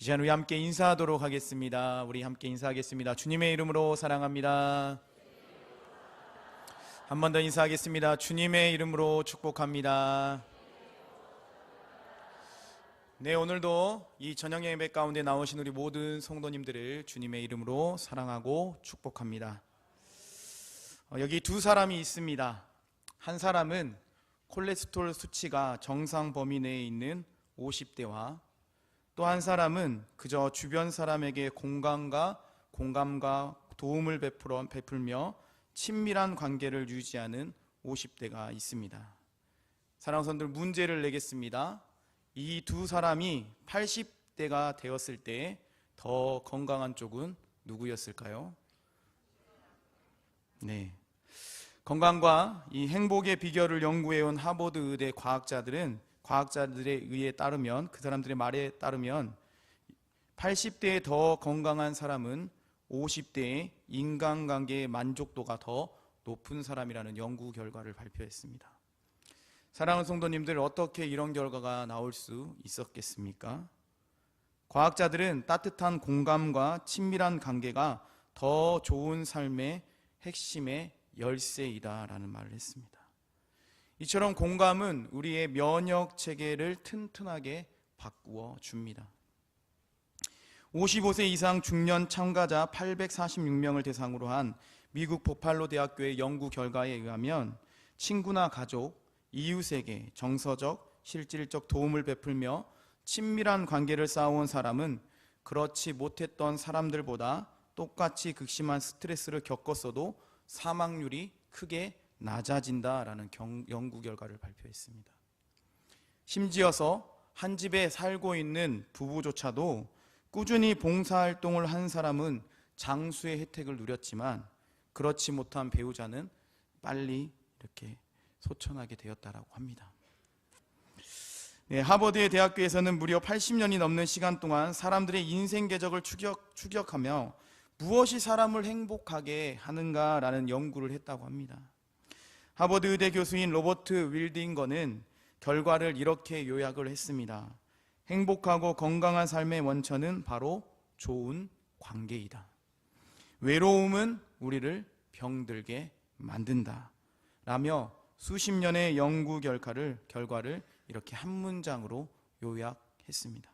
이 시간 우리 함께 인사하도록 하겠습니다. 우리 함께 인사하겠습니다. 주님의 이름으로 사랑합니다. 한 번 더 인사하겠습니다. 주님의 이름으로 축복합니다. 네, 오늘도 이 저녁 예배 가운데 나오신 우리 모든 성도님들을 주님의 이름으로 사랑하고 축복합니다. 여기 두 사람이 있습니다. 한 사람은 콜레스테롤 수치가 정상 범위 내에 있는 50대와 또 한 사람은 그저 주변 사람에게 공감과 도움을 베풀며 친밀한 관계를 유지하는 50대가 있습니다. 사랑하는 성도들, 문제를 내겠습니다. 이 두 사람이 80대가 되었을 때 더 건강한 쪽은 누구였을까요? 네. 건강과 이 행복의 비결을 연구해온 하버드 의대 과학자들에 의해 따르면, 그 사람들의 말에 따르면 80대에 더 건강한 사람은 50대의 인간관계의 만족도가 더 높은 사람이라는 연구 결과를 발표했습니다. 사랑하는 성도님들, 어떻게 이런 결과가 나올 수 있었겠습니까? 과학자들은 따뜻한 공감과 친밀한 관계가 더 좋은 삶의 핵심의 열쇠이다라는 말을 했습니다. 이처럼 공감은 우리의 면역 체계를 튼튼하게 바꾸어 줍니다. 55세 이상 중년 참가자 846명을 대상으로 한 미국 보팔로 대학교의 연구 결과에 의하면 친구나 가족, 이웃에게 정서적, 실질적 도움을 베풀며 친밀한 관계를 쌓아온 사람은 그렇지 못했던 사람들보다 똑같이 극심한 스트레스를 겪었어도 사망률이 크게 낮아진다라는 연구 결과를 발표했습니다. 심지어서 한 집에 살고 있는 부부조차도 꾸준히 봉사활동을 한 사람은 장수의 혜택을 누렸지만 그렇지 못한 배우자는 빨리 이렇게 소천하게 되었다라고 합니다. 네, 하버드의 대학교에서는 무려 80년이 넘는 시간 동안 사람들의 인생 궤적을 추격하며 무엇이 사람을 행복하게 하는가라는 연구를 했다고 합니다. 하버드 의대 교수인 로버트 윌딩거는 결과를 이렇게 요약을 했습니다. 행복하고 건강한 삶의 원천은 바로 좋은 관계이다. 외로움은 우리를 병들게 만든다 라며 수십 년의 연구 결과를 이렇게 한 문장으로 요약했습니다.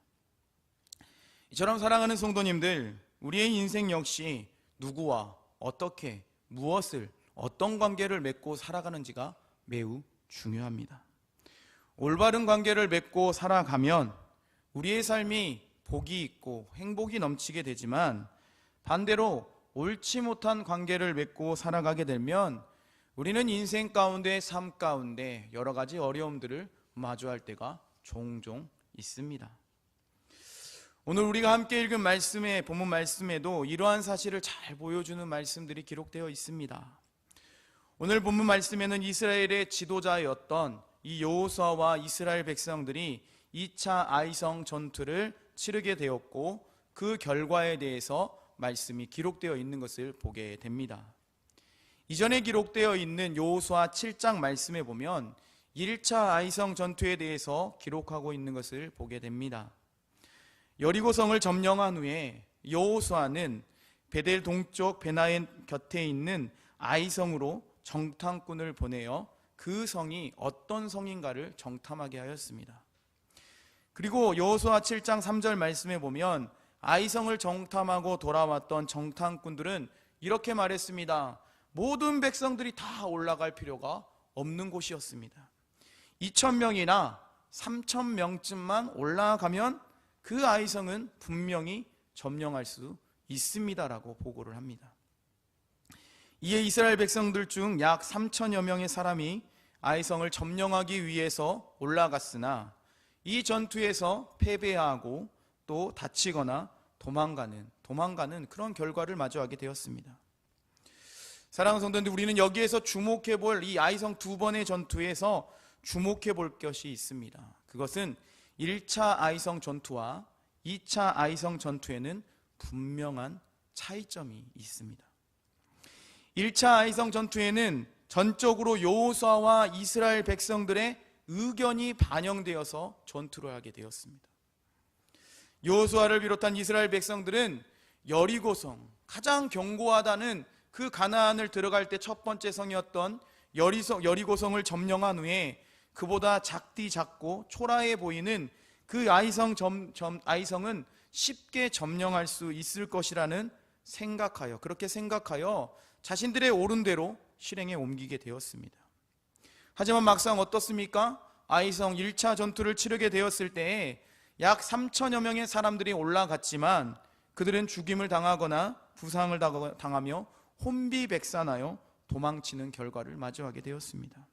이처럼 사랑하는 성도님들, 우리의 인생 역시 누구와 어떻게, 무엇을, 어떤 관계를 맺고 살아가는지가 매우 중요합니다. 올바른 관계를 맺고 살아가면 우리의 삶이 복이 있고 행복이 넘치게 되지만, 반대로 옳지 못한 관계를 맺고 살아가게 되면 우리는 인생 가운데, 삶 가운데 여러 가지 어려움들을 마주할 때가 종종 있습니다. 오늘 우리가 함께 읽은 본문 말씀에도 이러한 사실을 잘 보여주는 말씀들이 기록되어 있습니다. 오늘 본문 말씀에는 이스라엘의 지도자였던 이 여호수아와 이스라엘 백성들이 2차 아이성 전투를 치르게 되었고 그 결과에 대해서 말씀이 기록되어 있는 것을 보게 됩니다. 이전에 기록되어 있는 여호수아 7장 말씀에 보면 1차 아이성 전투에 대해서 기록하고 있는 것을 보게 됩니다. 여리고성을 점령한 후에 여호수아는 베델 동쪽 베나엔 곁에 있는 아이성으로 정탐꾼을 보내어 그 성이 어떤 성인가를 정탐하게 하였습니다. 그리고 여호수아 7장 3절 말씀에 보면 아이성을 정탐하고 돌아왔던 정탐꾼들은 이렇게 말했습니다. 모든 백성들이 다 올라갈 필요가 없는 곳이었습니다. 2,000명이나 3,000명쯤만 올라가면 그 아이성은 분명히 점령할 수 있습니다라고 보고를 합니다. 이에 이스라엘 백성들 중 약 3,000여 명의 사람이 아이성을 점령하기 위해서 올라갔으나 이 전투에서 패배하고 또 다치거나 도망가는 그런 결과를 마주하게 되었습니다. 사랑하는 성도님들, 우리는 여기에서 주목해 볼 이 아이성 두 번의 전투에서 주목해 볼 것이 있습니다. 그것은 1차 아이성 전투와 2차 아이성 전투에는 분명한 차이점이 있습니다. 1차 아이성 전투에는 전적으로 여호수아와 이스라엘 백성들의 의견이 반영되어서 전투를 하게 되었습니다. 여호수아를 비롯한 이스라엘 백성들은 여리고성, 가장 견고하다는 그 가나안을 들어갈 때 첫 번째 성이었던 여리고성을 점령한 후에 그보다 작고 초라해 보이는 그 아이성은 쉽게 점령할 수 있을 것이라는 그렇게 생각하여 자신들의 옳은 대로 실행에 옮기게 되었습니다. 하지만 막상 어떻습니까? 아이성 1차 전투를 치르게 되었을 때에 약 3천여 명의 사람들이 올라갔지만 그들은 죽임을 당하거나 부상을 당하며 혼비백산하여 도망치는 결과를 마주하게 되었습니다.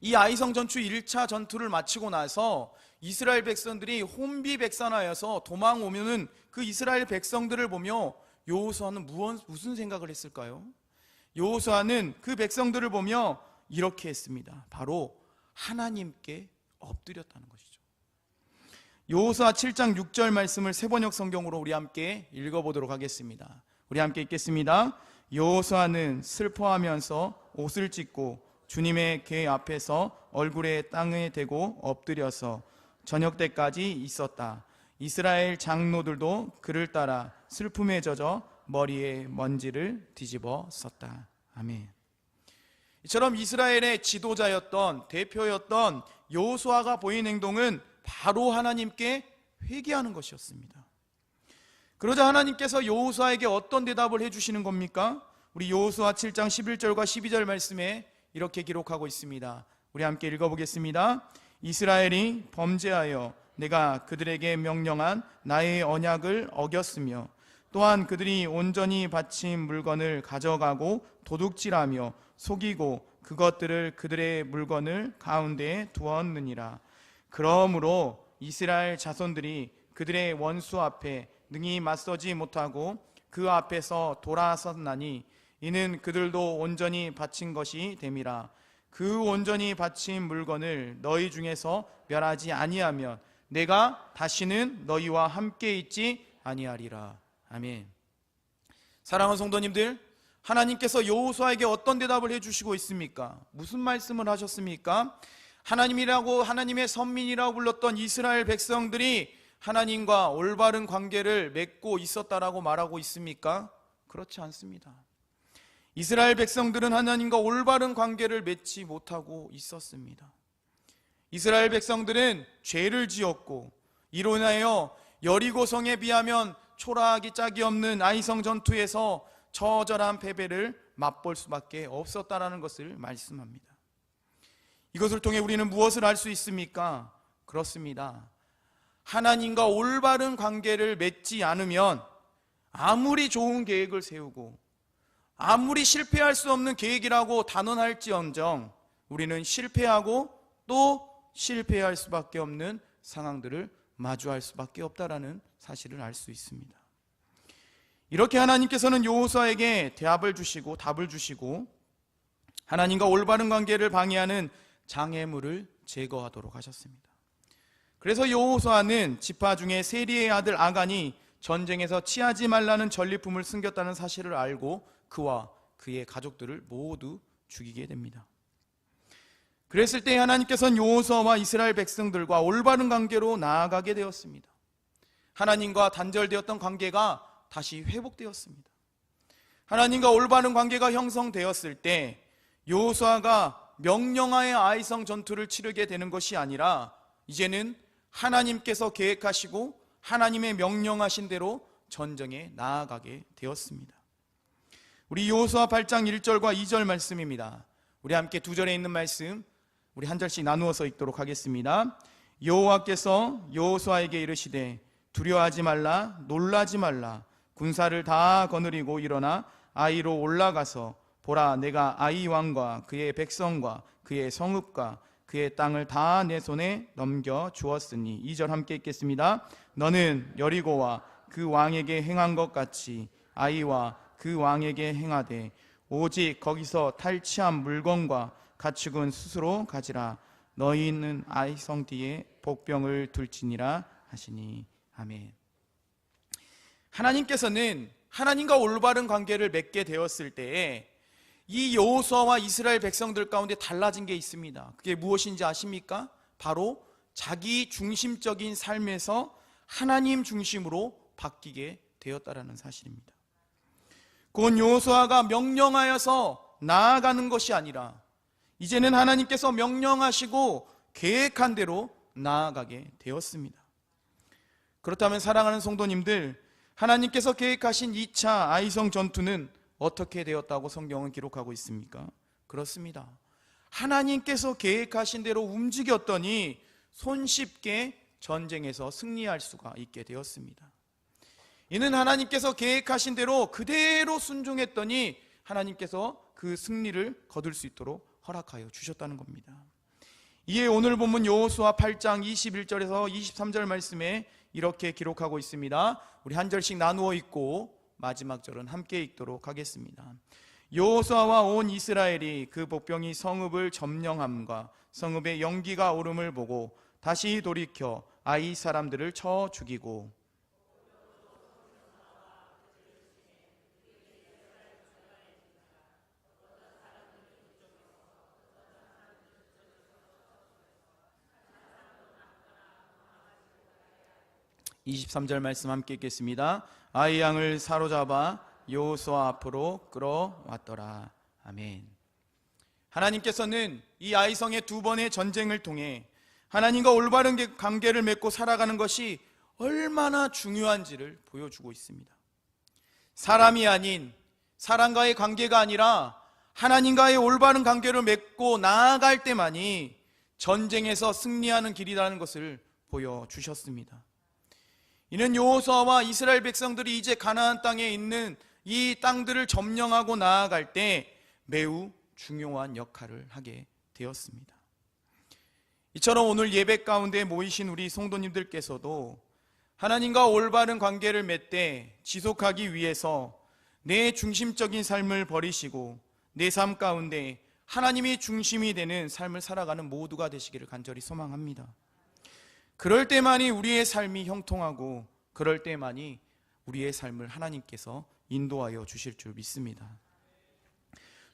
이 아이성 전투 1차 전투를 마치고 나서 이스라엘 백성들이 혼비백산하여서 도망오면은 그 이스라엘 백성들을 보며 여호수아는 무슨 생각을 했을까요? 여호수아는 그 백성들을 보며 이렇게 했습니다. 바로 하나님께 엎드렸다는 것이죠. 여호수아 7장 6절 말씀을 새번역 성경으로 우리 함께 읽어보도록 하겠습니다. 우리 함께 읽겠습니다. 여호수아는 슬퍼하면서 옷을 찢고 주님의 궤 앞에서 얼굴에 땅에 대고 엎드려서 저녁 때까지 있었다. 이스라엘 장로들도 그를 따라 슬픔에 젖어 머리에 먼지를 뒤집어 썼다. 아멘. 이처럼 이스라엘의 지도자였던 대표였던 여호수아가 보인 행동은 바로 하나님께 회개하는 것이었습니다. 그러자 하나님께서 여호수아에게 어떤 대답을 해주시는 겁니까? 우리 여호수아 7장 11절과 12절 말씀에 이렇게 기록하고 있습니다. 우리 함께 읽어보겠습니다. 이스라엘이 범죄하여 내가 그들에게 명령한 나의 언약을 어겼으며 또한 그들이 온전히 바친 물건을 가져가고 도둑질하며 속이고 그것들을 그들의 물건을 가운데에 두었느니라. 그러므로 이스라엘 자손들이 그들의 원수 앞에 능히 맞서지 못하고 그 앞에서 돌아섰나니 이는 그들도 온전히 바친 것이 됨이라. 그 온전히 바친 물건을 너희 중에서 멸하지 아니하면 내가 다시는 너희와 함께 있지 아니하리라. 아멘. 사랑하는 성도님들, 하나님께서 여호수아에게 어떤 대답을 해주시고 있습니까? 무슨 말씀을 하셨습니까? 하나님의 선민이라고 불렀던 이스라엘 백성들이 하나님과 올바른 관계를 맺고 있었다라고 말하고 있습니까? 그렇지 않습니다. 이스라엘 백성들은 하나님과 올바른 관계를 맺지 못하고 있었습니다. 이스라엘 백성들은 죄를 지었고 이로 인하여 여리고성에 비하면 초라하기 짝이 없는 아이성 전투에서 처절한 패배를 맛볼 수밖에 없었다라는 것을 말씀합니다. 이것을 통해 우리는 무엇을 알 수 있습니까? 그렇습니다. 하나님과 올바른 관계를 맺지 않으면 아무리 좋은 계획을 세우고 아무리 실패할 수 없는 계획이라고 단언할지언정 우리는 실패하고 또 실패할 수밖에 없는 상황들을 마주할 수밖에 없다라는 사실을 알 수 있습니다. 이렇게 하나님께서는 여호수아에게 답을 주시고 하나님과 올바른 관계를 방해하는 장애물을 제거하도록 하셨습니다. 그래서 여호수아는 지파 중에 세리의 아들 아간이 전쟁에서 취하지 말라는 전리품을 숨겼다는 사실을 알고 그와 그의 가족들을 모두 죽이게 됩니다. 그랬을 때 하나님께서는 여호수아와 이스라엘 백성들과 올바른 관계로 나아가게 되었습니다. 하나님과 단절되었던 관계가 다시 회복되었습니다. 하나님과 올바른 관계가 형성되었을 때 여호수아가 명령하에 아이성 전투를 치르게 되는 것이 아니라 이제는 하나님께서 계획하시고 하나님의 명령하신 대로 전쟁에 나아가게 되었습니다. 우리 여호수아 8장 1절과 2절 말씀입니다. 우리 함께 두 절에 있는 말씀 우리 한 절씩 나누어서 읽도록 하겠습니다. 여호와께서 여호수아에게 이르시되 두려워하지 말라 놀라지 말라 군사를 다 거느리고 일어나 아이로 올라가서 보라 내가 아이 왕과 그의 백성과 그의 성읍과 그의 땅을 다 내 손에 넘겨 주었으니 2절 함께 읽겠습니다. 너는 여리고와 그 왕에게 행한 것 같이 아이와 그 왕에게 행하되 오직 거기서 탈취한 물건과 가축은 스스로 가지라. 너희는 아이성 뒤에 복병을 둘지니라 하시니. 아멘. 하나님께서는 하나님과 올바른 관계를 맺게 되었을 때에 이 여호수아와 이스라엘 백성들 가운데 달라진 게 있습니다. 그게 무엇인지 아십니까? 바로 자기 중심적인 삶에서 하나님 중심으로 바뀌게 되었다라는 사실입니다. 곧 여호수아가 명령하여서 나아가는 것이 아니라 이제는 하나님께서 명령하시고 계획한 대로 나아가게 되었습니다. 그렇다면 사랑하는 성도님들, 하나님께서 계획하신 2차 아이성 전투는 어떻게 되었다고 성경은 기록하고 있습니까? 그렇습니다. 하나님께서 계획하신 대로 움직였더니 손쉽게 전쟁에서 승리할 수가 있게 되었습니다. 이는 하나님께서 계획하신 대로 그대로 순종했더니 하나님께서 그 승리를 거둘 수 있도록 허락하여 주셨다는 겁니다. 이에 오늘 본문 여호수아 8장 21절에서 23절 말씀에 이렇게 기록하고 있습니다. 우리 한 절씩 나누어 읽고 마지막 절은 함께 읽도록 하겠습니다. 여호수아와 온 이스라엘이 그 복병이 성읍을 점령함과 성읍의 연기가 오름을 보고 다시 돌이켜 아이 사람들을 쳐 죽이고 23절 말씀 함께 읽겠습니다. 아이 양을 사로잡아 여호수아 앞으로 끌어왔더라. 아멘. 하나님께서는 이 아이성의 두 번의 전쟁을 통해 하나님과 올바른 관계를 맺고 살아가는 것이 얼마나 중요한지를 보여주고 있습니다. 사람이 아닌, 사람과의 관계가 아니라 하나님과의 올바른 관계를 맺고 나아갈 때만이 전쟁에서 승리하는 길이라는 것을 보여주셨습니다. 이는 여호수아와 이스라엘 백성들이 이제 가나안 땅에 있는 이 땅들을 점령하고 나아갈 때 매우 중요한 역할을 하게 되었습니다. 이처럼 오늘 예배 가운데 모이신 우리 성도님들께서도 하나님과 올바른 관계를 맺되 지속하기 위해서 내 중심적인 삶을 버리시고 내 삶 가운데 하나님이 중심이 되는 삶을 살아가는 모두가 되시기를 간절히 소망합니다. 그럴 때만이 우리의 삶이 형통하고 그럴 때만이 우리의 삶을 하나님께서 인도하여 주실 줄 믿습니다.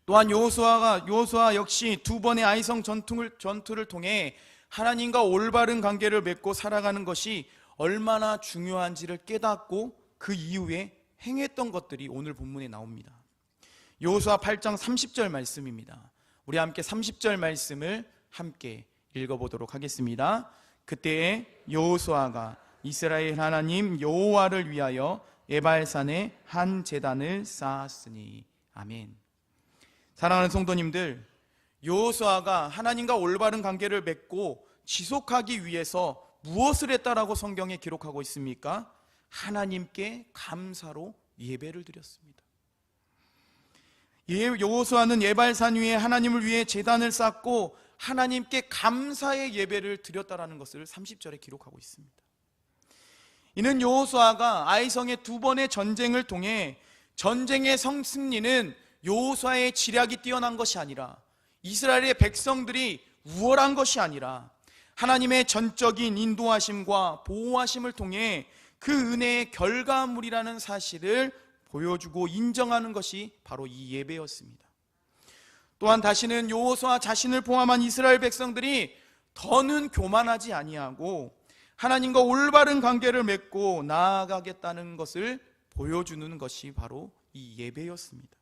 또한 여호수아 역시 두 번의 아이성 전투를 통해 하나님과 올바른 관계를 맺고 살아가는 것이 얼마나 중요한지를 깨닫고 그 이후에 행했던 것들이 오늘 본문에 나옵니다. 여호수아 8장 30절 말씀입니다. 우리 함께 30절 말씀을 함께 읽어보도록 하겠습니다. 그때에 여호수아가 이스라엘 하나님 여호와를 위하여 에발산에 한 제단을 쌓았으니. 아멘. 사랑하는 성도님들, 여호수아가 하나님과 올바른 관계를 맺고 지속하기 위해서 무엇을 했다라고 성경에 기록하고 있습니까? 하나님께 감사로 예배를 드렸습니다. 여호수아는 에발산 위에 하나님을 위해 제단을 쌓고 하나님께 감사의 예배를 드렸다라는 것을 30절에 기록하고 있습니다. 이는 여호수아가 아이성의 두 번의 전쟁을 통해 전쟁의 승리는 여호수아의 지략이 뛰어난 것이 아니라 이스라엘의 백성들이 우월한 것이 아니라 하나님의 전적인 인도하심과 보호하심을 통해 그 은혜의 결과물이라는 사실을 보여주고 인정하는 것이 바로 이 예배였습니다. 또한 다시는 여호수아 자신을 포함한 이스라엘 백성들이 더는 교만하지 아니하고 하나님과 올바른 관계를 맺고 나아가겠다는 것을 보여주는 것이 바로 이 예배였습니다.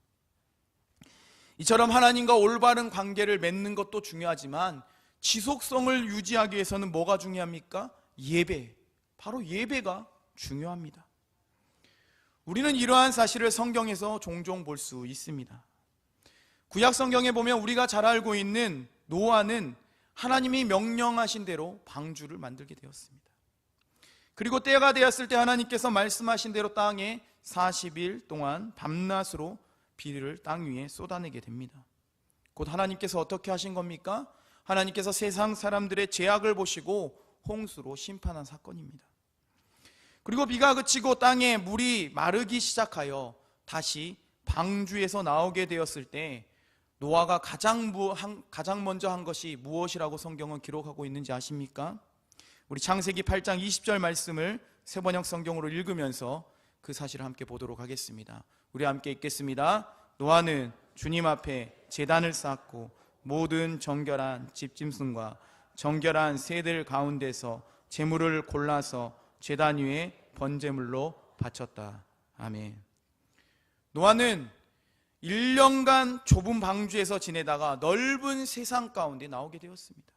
이처럼 하나님과 올바른 관계를 맺는 것도 중요하지만 지속성을 유지하기 위해서는 뭐가 중요합니까? 예배, 바로 예배가 중요합니다. 우리는 이러한 사실을 성경에서 종종 볼 수 있습니다. 구약 성경에 보면 우리가 잘 알고 있는 노아는 하나님이 명령하신 대로 방주를 만들게 되었습니다. 그리고 때가 되었을 때 하나님께서 말씀하신 대로 땅에 40일 동안 밤낮으로 비를 땅 위에 쏟아내게 됩니다. 곧 하나님께서 어떻게 하신 겁니까? 하나님께서 세상 사람들의 죄악을 보시고 홍수로 심판한 사건입니다. 그리고 비가 그치고 땅에 물이 마르기 시작하여 다시 방주에서 나오게 되었을 때 노아가 가장 먼저 한 것이 무엇이라고 성경은 기록하고 있는지 아십니까? 우리 창세기 8장 20절 말씀을 세번역 성경으로 읽으면서 그 사실을 함께 보도록 하겠습니다. 우리 함께 읽겠습니다. 노아는 주님 앞에 제단을 쌓고 모든 정결한 집짐승과 정결한 새들 가운데서 제물을 골라서 제단 위에 번제물로 바쳤다. 아멘. 노아는 1년간 좁은 방주에서 지내다가 넓은 세상 가운데 나오게 되었습니다.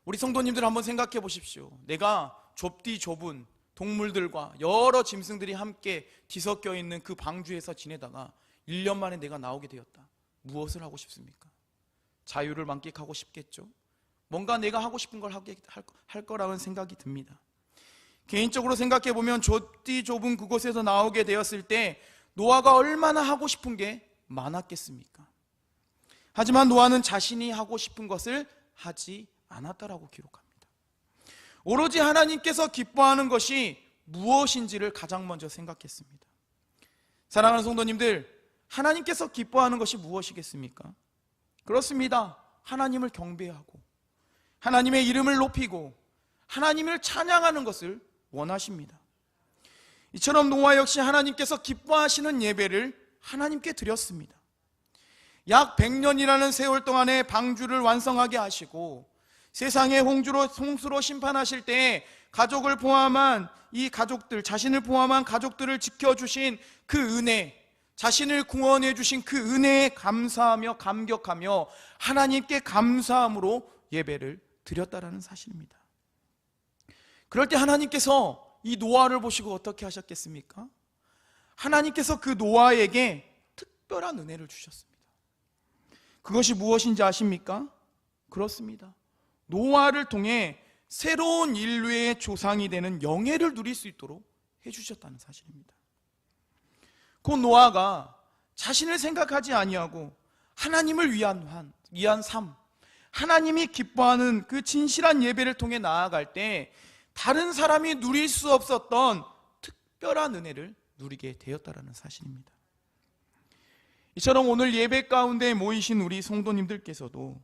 우리 성도님들 한번 생각해 보십시오. 내가 좁디 좁은 동물들과 여러 짐승들이 함께 뒤섞여 있는 그 방주에서 지내다가 1년 만에 내가 나오게 되었다. 무엇을 하고 싶습니까? 자유를 만끽하고 싶겠죠. 뭔가 내가 하고 싶은 걸 할 거라는 생각이 듭니다. 개인적으로 생각해 보면 좁디 좁은 그곳에서 나오게 되었을 때 노아가 얼마나 하고 싶은 게 많았겠습니까? 하지만 노아는 자신이 하고 싶은 것을 하지 않았다라고 기록합니다. 오로지 하나님께서 기뻐하는 것이 무엇인지를 가장 먼저 생각했습니다. 사랑하는 성도님들, 하나님께서 기뻐하는 것이 무엇이겠습니까? 그렇습니다. 하나님을 경배하고 하나님의 이름을 높이고 하나님을 찬양하는 것을 원하십니다. 이처럼 노아 역시 하나님께서 기뻐하시는 예배를 하나님께 드렸습니다. 약 100년이라는 세월 동안에 방주를 완성하게 하시고 세상의 홍수로 심판하실 때에 가족을 포함한 이 가족들, 자신을 포함한 가족들을 지켜주신 그 은혜, 자신을 구원해 주신 그 은혜에 감사하며 감격하며 하나님께 감사함으로 예배를 드렸다라는 사실입니다. 그럴 때 하나님께서 이 노아를 보시고 어떻게 하셨겠습니까? 하나님께서 그 노아에게 특별한 은혜를 주셨습니다. 그것이 무엇인지 아십니까? 그렇습니다. 노아를 통해 새로운 인류의 조상이 되는 영예를 누릴 수 있도록 해주셨다는 사실입니다. 곧 노아가 자신을 생각하지 아니하고 하나님을 위한 삶, 하나님이 기뻐하는 그 진실한 예배를 통해 나아갈 때 다른 사람이 누릴 수 없었던 특별한 은혜를 누리게 되었다는 사실입니다. 이처럼 오늘 예배 가운데 모이신 우리 성도님들께서도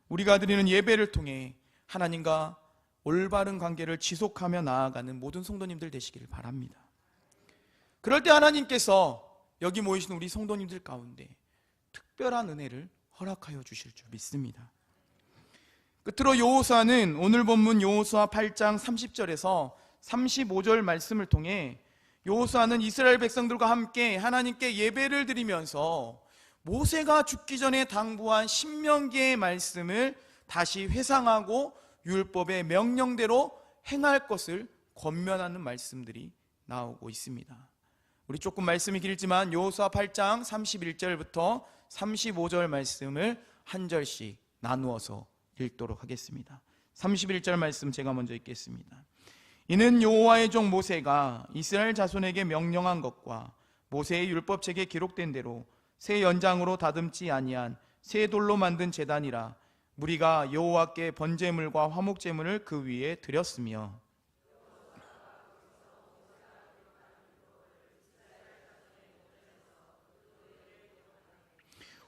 우리가 드리는 예배를 통해 하나님과 올바른 관계를 지속하며 나아가는 모든 성도님들 되시기를 바랍니다. 그럴 때 하나님께서 여기 모이신 우리 성도님들 가운데 특별한 은혜를 허락하여 주실 줄 믿습니다. 끝으로 여호수아는 오늘 본문 여호수아 8장 30절에서 35절 말씀을 통해 여호수아는 이스라엘 백성들과 함께 하나님께 예배를 드리면서 모세가 죽기 전에 당부한 신명기의 말씀을 다시 회상하고 율법의 명령대로 행할 것을 권면하는 말씀들이 나오고 있습니다. 우리 조금 말씀이 길지만 여호수아 8장 31절부터 35절 말씀을 한 절씩 나누어서 읽도록 하겠습니다. 31절 말씀 제가 먼저 읽겠습니다. 이는 여호와의 종 모세가 이스라엘 자손에게 명령한 것과 모세의 율법책에 기록된 대로 새 연장으로 다듬지 아니한 새 돌로 만든 제단이라 무리가 여호와께 번제물과 화목제물을 그 위에 드렸으며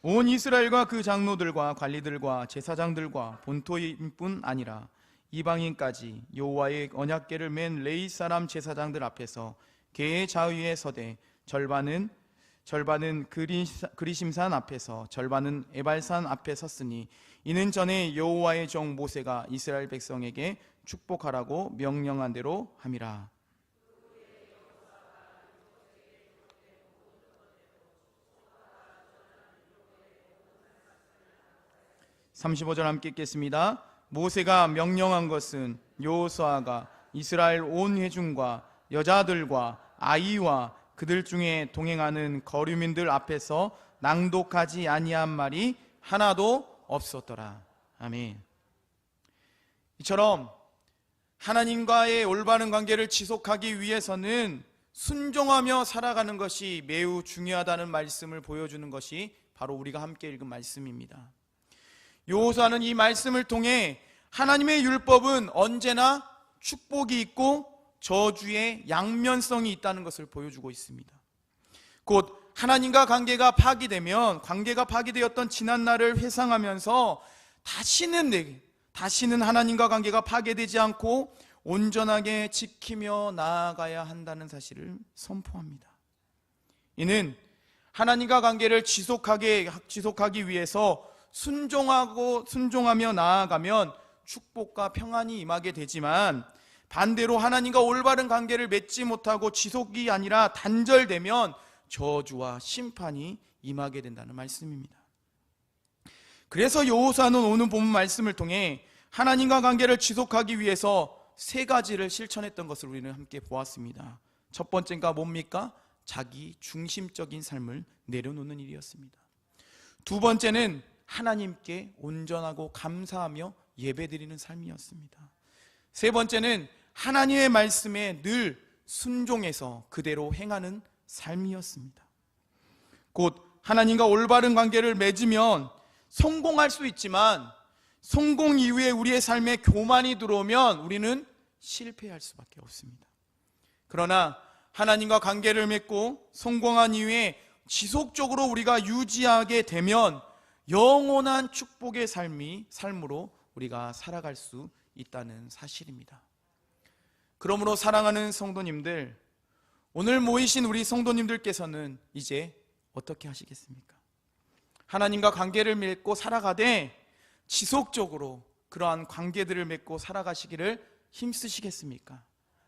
온 이스라엘과 그 장로들과 관리들과 제사장들과 본토인뿐 아니라 이방인까지 여호와의 언약궤를 맨 레위 사람 제사장들 앞에서 궤의 좌위에 서되 절반은 그리심산 앞에서 절반은 에발산 앞에 섰으니 이는 전에 여호와의 종 모세가 이스라엘 백성에게 축복하라고 명령한 대로 함이라. 35절 함께 읽겠습니다. 모세가 명령한 것은 여호수아가 이스라엘 온 회중과 여자들과 아이와 그들 중에 동행하는 거류민들 앞에서 낭독하지 아니한 말이 하나도 없었더라. 아멘. 이처럼 하나님과의 올바른 관계를 지속하기 위해서는 순종하며 살아가는 것이 매우 중요하다는 말씀을 보여주는 것이 바로 우리가 함께 읽은 말씀입니다. 여호수아는 이 말씀을 통해 하나님의 율법은 언제나 축복이 있고 저주의 양면성이 있다는 것을 보여주고 있습니다. 곧 하나님과 관계가 파기되었던 지난 날을 회상하면서 다시는 하나님과 관계가 파괴되지 않고 온전하게 지키며 나아가야 한다는 사실을 선포합니다. 이는 하나님과 관계를 지속하기 위해서 순종하며 나아가면 축복과 평안이 임하게 되지만 반대로 하나님과 올바른 관계를 맺지 못하고 지속이 아니라 단절되면 저주와 심판이 임하게 된다는 말씀입니다. 그래서 여호수아는 오늘 본문 말씀을 통해 하나님과 관계를 지속하기 위해서 세 가지를 실천했던 것을 우리는 함께 보았습니다. 첫 번째가 뭡니까? 자기 중심적인 삶을 내려놓는 일이었습니다. 두 번째는 하나님께 온전하고 감사하며 예배드리는 삶이었습니다. 세 번째는 하나님의 말씀에 늘 순종해서 그대로 행하는 삶이었습니다. 곧 하나님과 올바른 관계를 맺으면 성공할 수 있지만 성공 이후에 우리의 삶에 교만이 들어오면 우리는 실패할 수밖에 없습니다. 그러나 하나님과 관계를 맺고 성공한 이후에 지속적으로 우리가 유지하게 되면 영원한 축복의 삶으로 우리가 살아갈 수 있다는 사실입니다. 그러므로 사랑하는 성도님들, 오늘 모이신 우리 성도님들께서는 이제 어떻게 하시겠습니까? 하나님과 관계를 맺고 살아가되 지속적으로 그러한 관계들을 맺고 살아가시기를 힘쓰시겠습니까?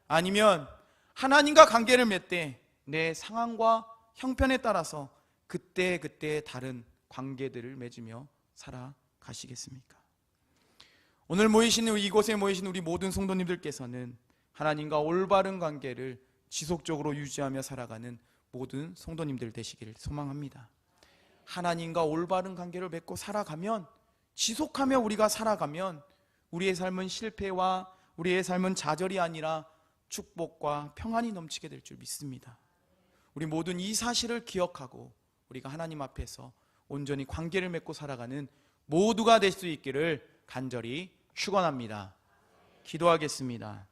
아니면 하나님과 관계를 맺되 내 상황과 형편에 따라서 그때 다른 관계들을 맺으며 살아가시겠습니까? 오늘 이곳에 모이신 우리 모든 성도님들께서는 하나님과 올바른 관계를 지속적으로 유지하며 살아가는 모든 성도님들 되시기를 소망합니다. 하나님과 올바른 관계를 맺고 살아가면, 지속하며 우리가 살아가면 우리의 삶은 실패와 우리의 삶은 좌절이 아니라 축복과 평안이 넘치게 될 줄 믿습니다. 우리 모든 이 사실을 기억하고 우리가 하나님 앞에서 온전히 관계를 맺고 살아가는 모두가 될 수 있기를 간절히 축원합니다. 기도하겠습니다.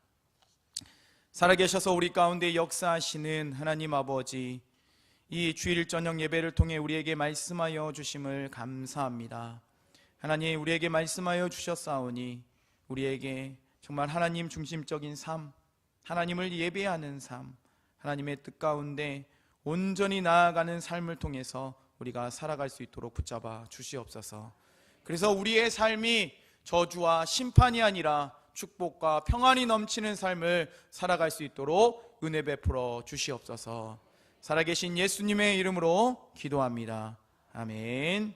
살아계셔서 우리 가운데 역사하시는 하나님 아버지, 이 주일 저녁 예배를 통해 우리에게 말씀하여 주심을 감사합니다. 하나님, 우리에게 말씀하여 주셨사오니 우리에게 정말 하나님 중심적인 삶, 하나님을 예배하는 삶, 하나님의 뜻 가운데 온전히 나아가는 삶을 통해서 우리가 살아갈 수 있도록 붙잡아 주시옵소서. 그래서 우리의 삶이 저주와 심판이 아니라 축복과 평안이 넘치는 삶을 살아갈 수 있도록 은혜 베풀어 주시옵소서. 살아계신 예수님의 이름으로 기도합니다. 아멘.